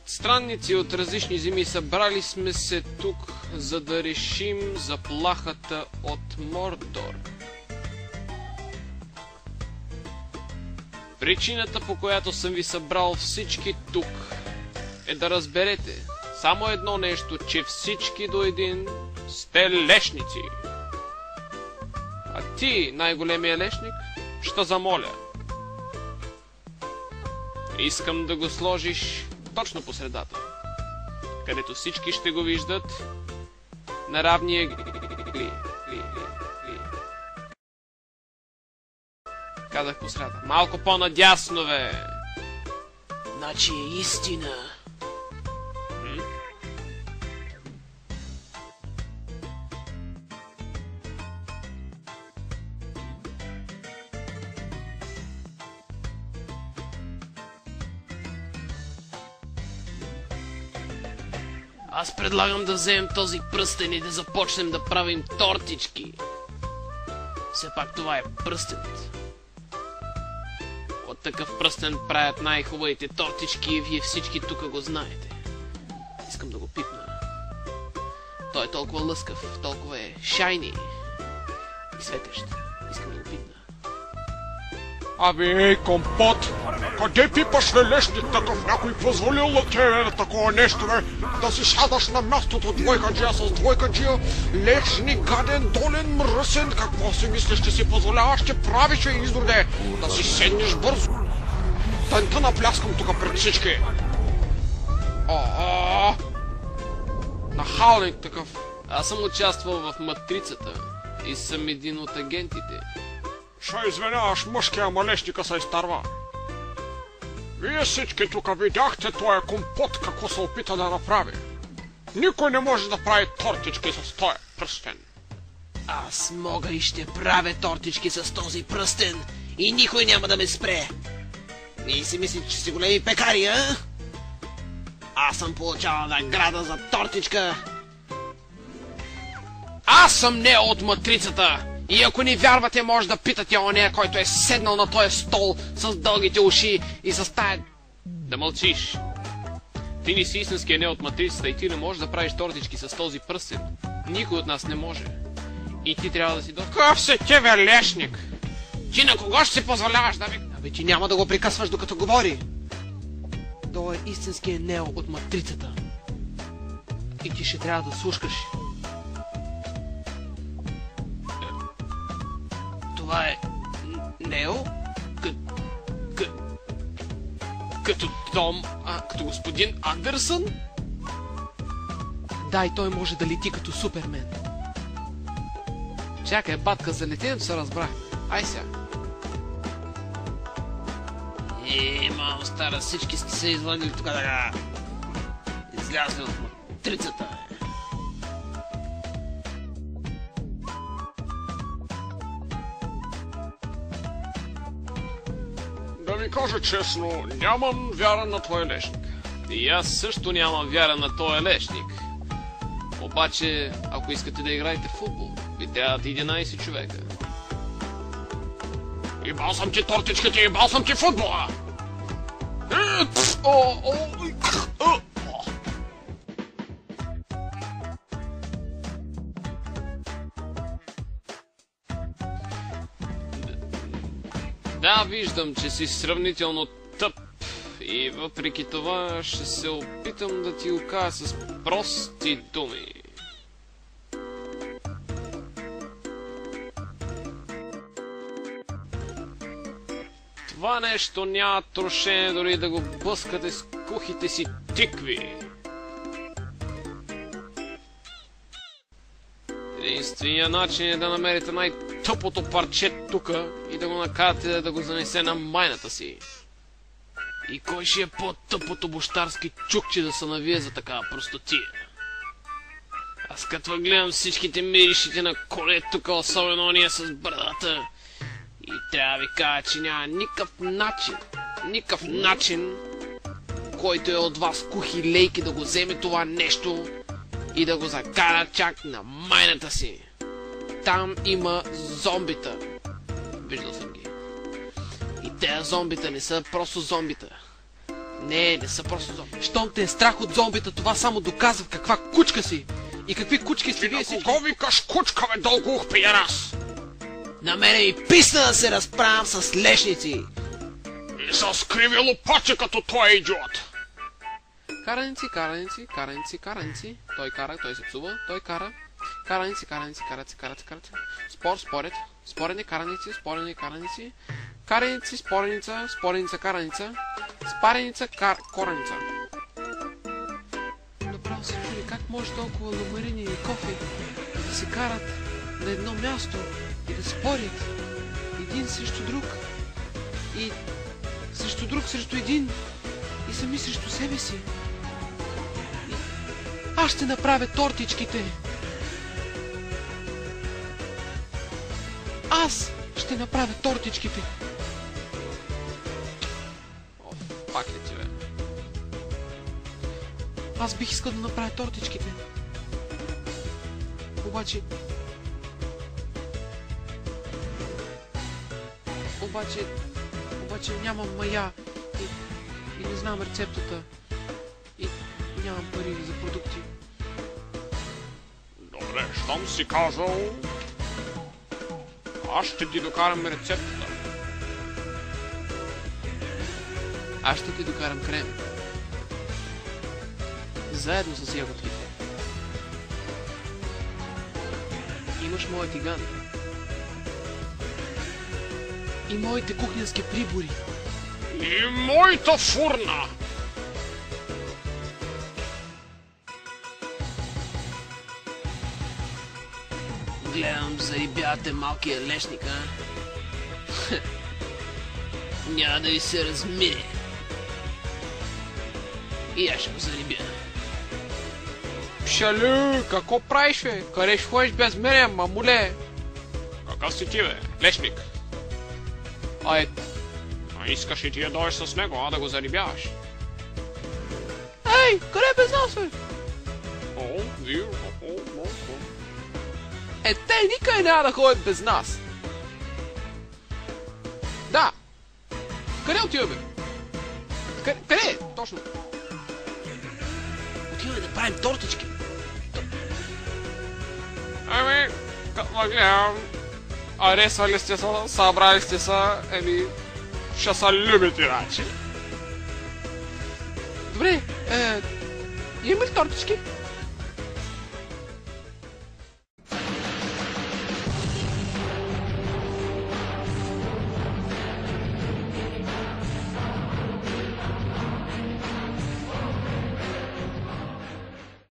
Странници от различни земи, събрали сме се тук, за да решим заплахата от Мордор. Причината, по която съм ви събрал всички тук, е да разберете само едно нещо, че всички до един сте лешници. А ти, най-големия лешник, ще замоля. Искам да го сложиш точно по средата, където всички ще го виждат на равния гли. Казах по средата. Малко по-надясно, бе! Значи е истина. Аз предлагам да вземем този пръстен и да започнем да правим тортички. Все пак това е пръстенът. От такъв пръстен правят най-хубавите тортички и вие всички тук го знаете. Искам да го пипна. Той е толкова лъскав, толкова е шайни и светещ. Искам да го пипна. Абе, ей, компот! Къде пипаш, бе, лешник такъв? Някой позволил на тебе на такова нещо, бе? Да си сядаш на мястото двойкаджия с двойкаджия? Лешник, гаден, долен, мръсен, какво си мислиш, че си позволяваш, че правиш, бе, изроде? Да си седнеш бързо. Тънта напляскам тук пред всички. Нахалник такъв. Аз съм участвал в Матрицата и съм един от агентите. Ще извиняваш, мъжкия малешника се изтърва. Вие всички тук видяхте този компот какво се опита да направи. Никой не може да прави тортички с този пръстен. Аз мога и ще правя тортички с този пръстен и никой няма да ме спре. Вие си мислите, че си големи пекари, а? Аз съм получавал награда за тортичка. Аз съм не от Матрицата! И ако не вярвате, може да питате оня, който е седнал на този стол с дългите уши и с тая... Да мълчиш. Ти не си истинския не от Матрицата и ти не можеш да правиш тортички с този пръстен. Никой от нас не може. И ти трябва да си Какъв си ти, бе, лешник? Ти на кого ще си позволяваш да ми... Абе, ти няма да го прекъсваш докато говори. Той е истинския Нео от Матрицата. И ти ще трябва да слушкаш. Това е... Нео? Като Том... като господин Андерсън? Да, и той може да лети като Супермен. Чакай, батка, за летенето се разбрах. Ай сега. Мамо стара, всички сте се извънили тук да излязли от Матрицата. Да ви кажа честно, нямам вяра на този лешник. И аз също нямам вяра на този лешник. Обаче, ако искате да играете в футбол, ви трябват 11 човека. Ибал съм ти тортичките, ибал съм ти футбола! Да, виждам, че си сравнително тъп. И въпреки това ще се опитам да ти го кажа с прости думи. Това нещо няма трошение дори да го блъскате с кухите си тикви. Единственият начин е да намерите най-тъпото парче тука и да го накарате да го занесе на майната си. И кой ще е по-тъпото бощарски чукче да се навие за такава простотия? Аз като гледам всичките миришите на коле тук, особено ония с брадата, и трябва да ви кажа, че няма никакъв начин, който е от вас кухи лейки да го вземе това нещо и да го закара чак на майната си. Там има зомбита. Виждал съм ги. И тези зомбита не са просто зомбита. Не са просто зомби. Щом те е страх от зомбита, това само доказва каква кучка си. И какви кучки сте вие всички. Кого викаш кучка, бе, дългух пиярас? На мене ми писна да се разправям с лешници. И с криви лопати като той идиот. Караници, караници, караници, караници. Той кара, той се псува, той кара. Караници, караници, караници, караници, караници. Спор, според. Спорене, караници, спорене, караници. Караници, спореница, спореница, караница. Спареница, кораница. Направо се чуди как може толкова ламарини и кофи да се карат на едно място и да спорят един срещу друг и срещу друг срещу един и сами срещу себе си. И аз ще направя тортичките. Аз ще направя тортичките. О, пак ли ти, бе? Аз бих искал да направя тортичките. Обаче нямам мая и не знам рецептата и нямам пари за продукти. Добре, щом си казал, аз ще ти докарам рецептата. Аз ще ти докарам крем. Заедно с ягодките. Имаш моя тиган. И моите кухненски прибори. И моята фурна. Гледам, зарибявате малкия лешник, а? Няма да ви се размине. И аз ще го зарибя. Шалю, какво правиш, бе? Къде ще ходиш без мене, мамуле? Какъв си ти, бе? Лешник. Ай, А искаш и ти да дойдеш с него, а да го зарибяваш? ей, къде е без нас, бе? О, вие, Е, те никъде няма да ходят без нас. Да. Къде отиваме? Къде? Точно. Отиваме да правим тортички. Ами, като гледам, аресвали сте се, събрали сте се, ще се любите, значи. Добре, имаме ли тортички?